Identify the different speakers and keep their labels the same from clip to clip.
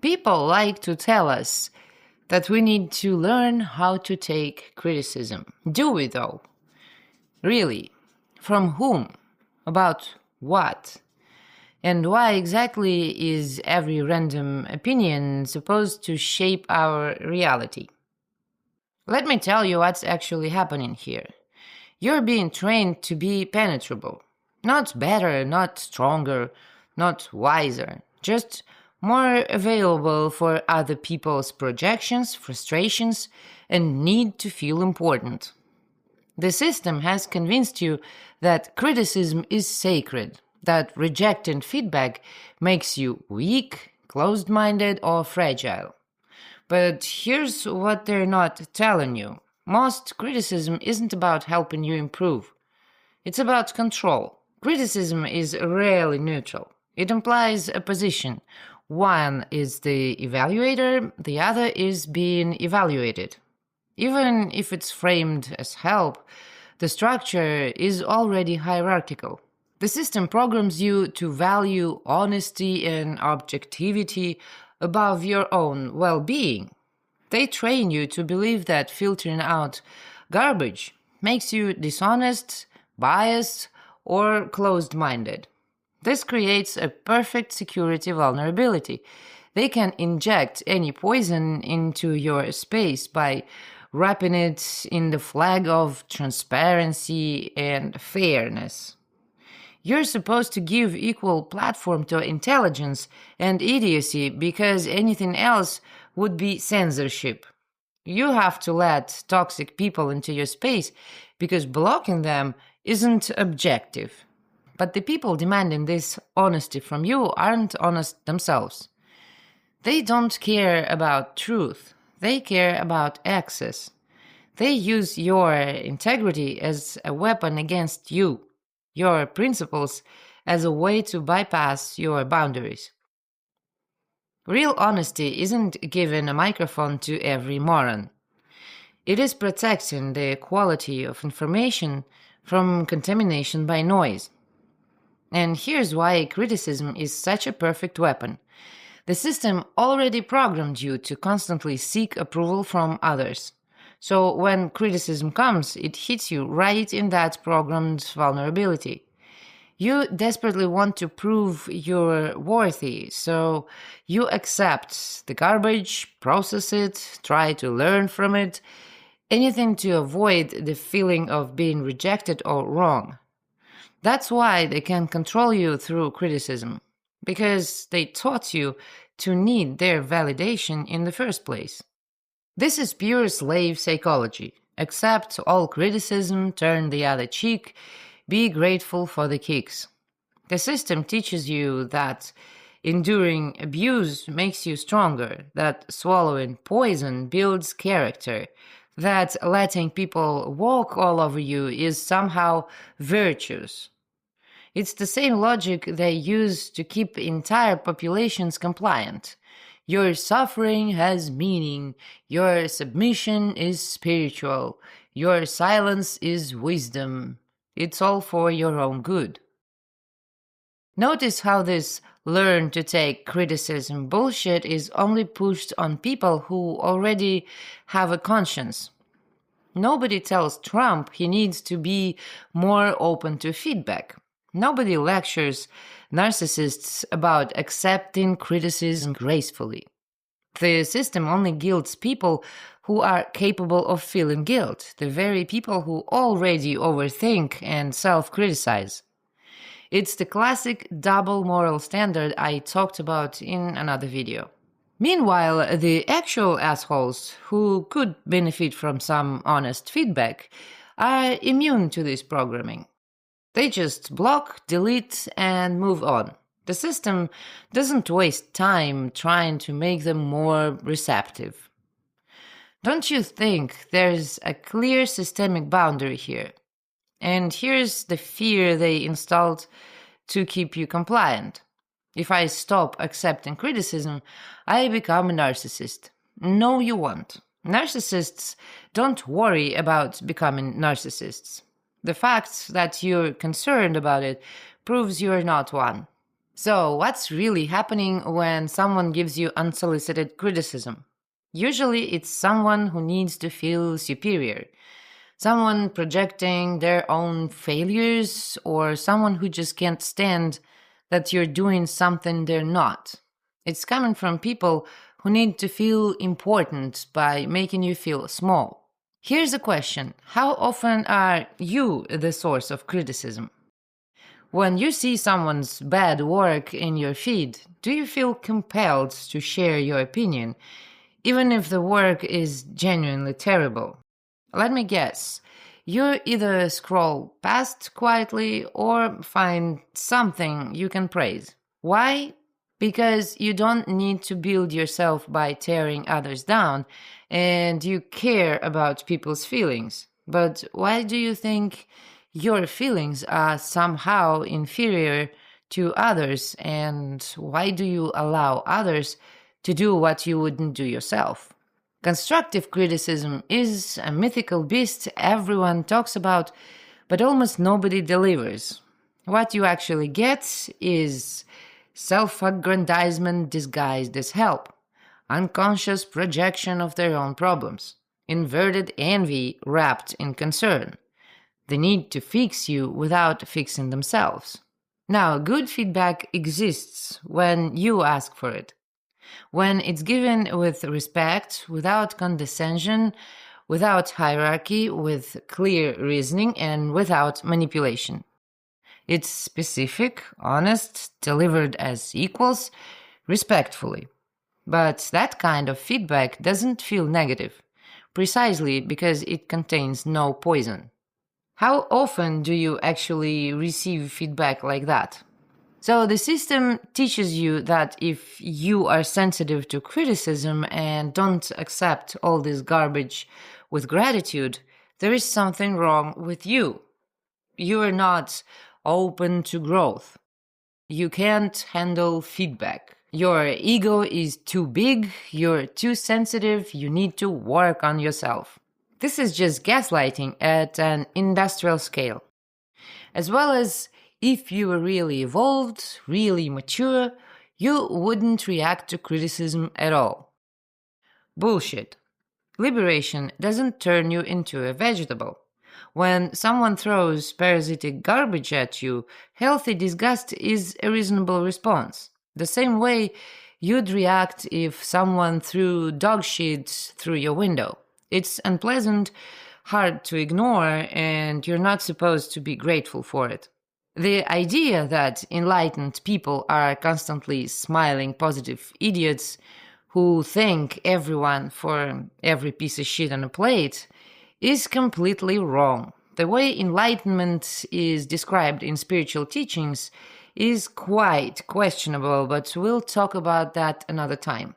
Speaker 1: People like to tell us that we need to learn how to take criticism. Do we, though? Really? From whom? About what? And why exactly is every random opinion supposed to shape our reality? Let me tell you what's actually happening here. You're being trained to be penetrable. Not better, not stronger, not wiser, just more available for other people's projections, frustrations, and need to feel important. The system has convinced you that criticism is sacred, that rejecting feedback makes you weak, closed-minded, or fragile. But here's what they're not telling you. Most criticism isn't about helping you improve. It's about control. Criticism is rarely neutral. It implies a position. One is the evaluator, the other is being evaluated. Even if it's framed as help, the structure is already hierarchical. The system programs you to value honesty and objectivity above your own well-being. They train you to believe that filtering out garbage makes you dishonest, biased, or closed-minded. This creates a perfect security vulnerability. They can inject any poison into your space by wrapping it in the flag of transparency and fairness. You're supposed to give equal platform to intelligence and idiocy because anything else would be censorship. You have to let toxic people into your space because blocking them isn't objective. But the people demanding this honesty from you aren't honest themselves. They don't care about truth. They care about access. They use your integrity as a weapon against you, your principles as a way to bypass your boundaries. Real honesty isn't giving a microphone to every moron. It is protecting the quality of information from contamination by noise. And here's why criticism is such a perfect weapon. The system already programmed you to constantly seek approval from others. So when criticism comes, it hits you right in that programmed vulnerability. You desperately want to prove you're worthy, so you accept the garbage, process it, try to learn from it, anything to avoid the feeling of being rejected or wrong. That's why they can control you through criticism, because they taught you to need their validation in the first place. This is pure slave psychology. Accept all criticism, turn the other cheek, be grateful for the kicks. The system teaches you that enduring abuse makes you stronger, that swallowing poison builds character, that letting people walk all over you is somehow virtuous. It's the same logic they use to keep entire populations compliant. Your suffering has meaning, your submission is spiritual, your silence is wisdom. It's all for your own good. Notice how this learn to take criticism bullshit is only pushed on people who already have a conscience. Nobody tells Trump he needs to be more open to feedback. Nobody lectures narcissists about accepting criticism gracefully. The system only guilts people who are capable of feeling guilt, the very people who already overthink and self-criticize. It's the classic double moral standard I talked about in another video. Meanwhile, the actual assholes who could benefit from some honest feedback are immune to this programming. They just block, delete, and move on. The system doesn't waste time trying to make them more receptive. Don't you think there's a clear systemic boundary here? And here's the fear they installed to keep you compliant. If I stop accepting criticism, I become a narcissist. No, you won't. Narcissists don't worry about becoming narcissists. The fact that you're concerned about it proves you're not one. So, what's really happening when someone gives you unsolicited criticism? Usually, it's someone who needs to feel superior, someone projecting their own failures, or someone who just can't stand that you're doing something they're not. It's coming from people who need to feel important by making you feel small. Here's a question: how often are you the source of criticism? When you see someone's bad work in your feed, do you feel compelled to share your opinion, even if the work is genuinely terrible? Let me guess. You either scroll past quietly or find something you can praise. Why? Because you don't need to build yourself by tearing others down, and you care about people's feelings. But why do you think your feelings are somehow inferior to others, and why do you allow others to do what you wouldn't do yourself? Constructive criticism is a mythical beast everyone talks about, but almost nobody delivers. What you actually get is self-aggrandizement disguised as help, unconscious projection of their own problems, inverted envy wrapped in concern, the need to fix you without fixing themselves. Now, good feedback exists when you ask for it, when it's given with respect, without condescension, without hierarchy, with clear reasoning, and without manipulation. It's specific, honest, delivered as equals, respectfully. But that kind of feedback doesn't feel negative, precisely because it contains no poison. How often do you actually receive feedback like that? So the system teaches you that if you are sensitive to criticism and don't accept all this garbage with gratitude, there is something wrong with you. You are not open to growth. You can't handle feedback. Your ego is too big, you're too sensitive, you need to work on yourself. This is just gaslighting at an industrial scale. As well as, if you were really evolved, really mature, you wouldn't react to criticism at all. Bullshit. Liberation doesn't turn you into a vegetable. When someone throws parasitic garbage at you, healthy disgust is a reasonable response. The same way you'd react if someone threw dog shit through your window. It's unpleasant, hard to ignore, and you're not supposed to be grateful for it. The idea that enlightened people are constantly smiling positive idiots who thank everyone for every piece of shit on a plate is completely wrong. The way enlightenment is described in spiritual teachings is quite questionable, but we'll talk about that another time.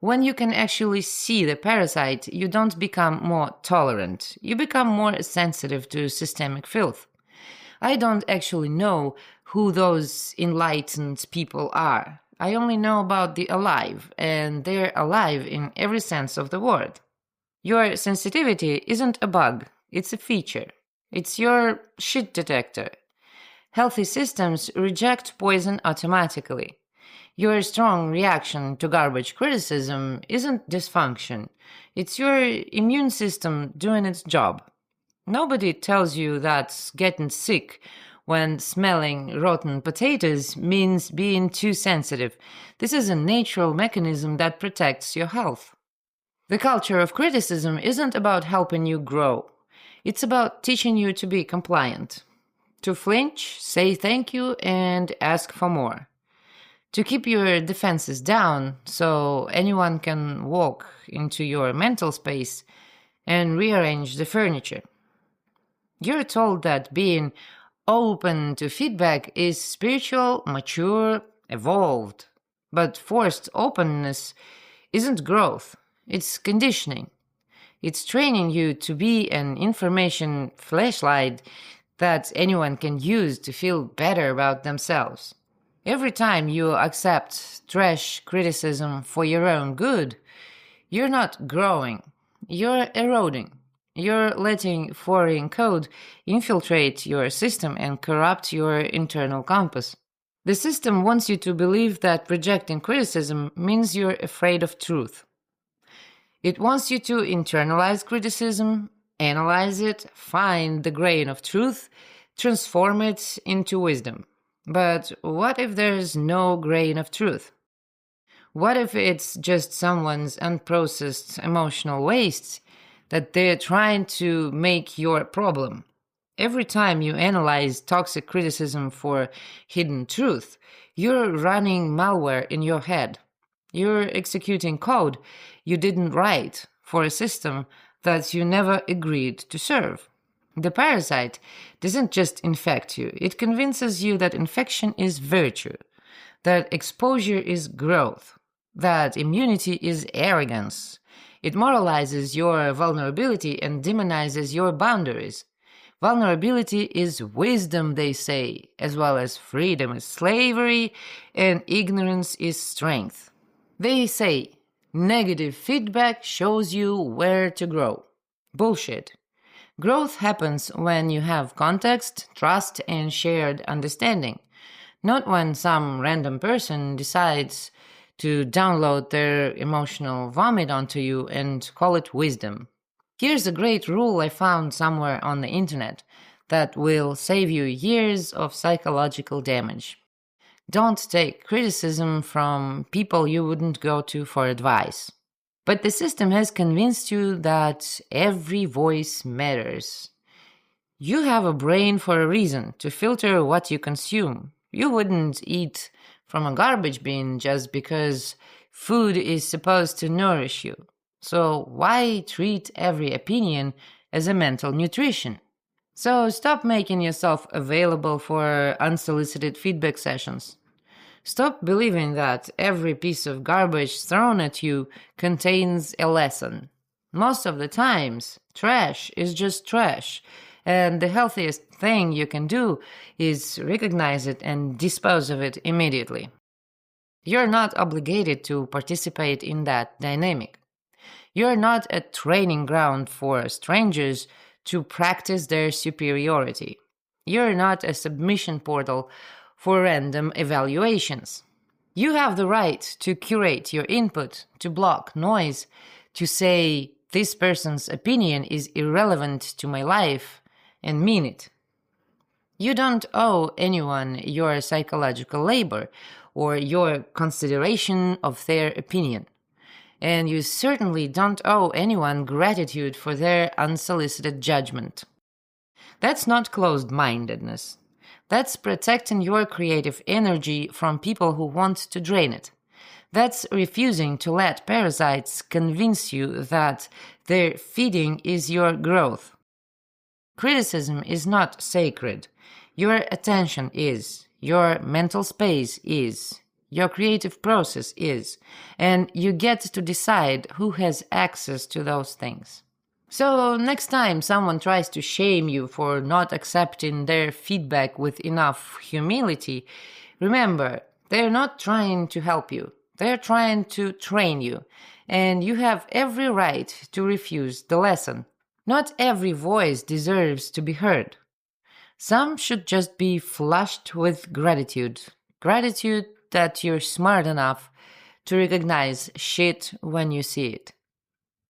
Speaker 1: When you can actually see the parasite, you don't become more tolerant. You become more sensitive to systemic filth. I don't actually know who those enlightened people are. I only know about the alive, and they're alive in every sense of the word. Your sensitivity isn't a bug, it's a feature. It's your shit detector. Healthy systems reject poison automatically. Your strong reaction to garbage criticism isn't dysfunction. It's your immune system doing its job. Nobody tells you that getting sick when smelling rotten potatoes means being too sensitive. This is a natural mechanism that protects your health. The culture of criticism isn't about helping you grow. It's about teaching you to be compliant. To flinch, say thank you, and ask for more. To keep your defenses down so anyone can walk into your mental space and rearrange the furniture. You're told that being open to feedback is spiritual, mature, evolved. But forced openness isn't growth, it's conditioning. It's training you to be an information flashlight that anyone can use to feel better about themselves. Every time you accept trash criticism for your own good, you're not growing, you're eroding. You're letting foreign code infiltrate your system and corrupt your internal compass. The system wants you to believe that rejecting criticism means you're afraid of truth. It wants you to internalize criticism, analyze it, find the grain of truth, transform it into wisdom. But what if there's no grain of truth? What if it's just someone's unprocessed emotional waste that they're trying to make your problem? Every time you analyze toxic criticism for hidden truth, you're running malware in your head. You're executing code you didn't write for a system that you never agreed to serve. The parasite doesn't just infect you, it convinces you that infection is virtue, that exposure is growth, that immunity is arrogance. It moralizes your vulnerability and demonizes your boundaries. Vulnerability is wisdom, they say, as well as freedom is slavery and ignorance is strength. They say negative feedback shows you where to grow. Bullshit. Growth happens when you have context, trust, and shared understanding, not when some random person decides to download their emotional vomit onto you and call it wisdom. Here's a great rule I found somewhere on the internet that will save you years of psychological damage. Don't take criticism from people you wouldn't go to for advice. But the system has convinced you that every voice matters. You have a brain for a reason, to filter what you consume. You wouldn't eat from a garbage bin just because food is supposed to nourish you. So why treat every opinion as a mental nutrition? So stop making yourself available for unsolicited feedback sessions. Stop believing that every piece of garbage thrown at you contains a lesson. Most of the times, trash is just trash, and the healthiest thing you can do is recognize it and dispose of it immediately. You're not obligated to participate in that dynamic. You're not a training ground for strangers to practice their superiority. You're not a submission portal for random evaluations. You have the right to curate your input, to block noise, to say this person's opinion is irrelevant to my life and mean it. You don't owe anyone your psychological labor or your consideration of their opinion. And you certainly don't owe anyone gratitude for their unsolicited judgment. That's not closed-mindedness. That's protecting your creative energy from people who want to drain it. That's refusing to let parasites convince you that their feeding is your growth. Criticism is not sacred. Your attention is. Your mental space is. Your creative process is, and you get to decide who has access to those things. So next time someone tries to shame you for not accepting their feedback with enough humility, remember, they're not trying to help you. They're trying to train you, and you have every right to refuse the lesson. Not every voice deserves to be heard. Some should just be flushed with gratitude. Gratitude that you're smart enough to recognize shit when you see it.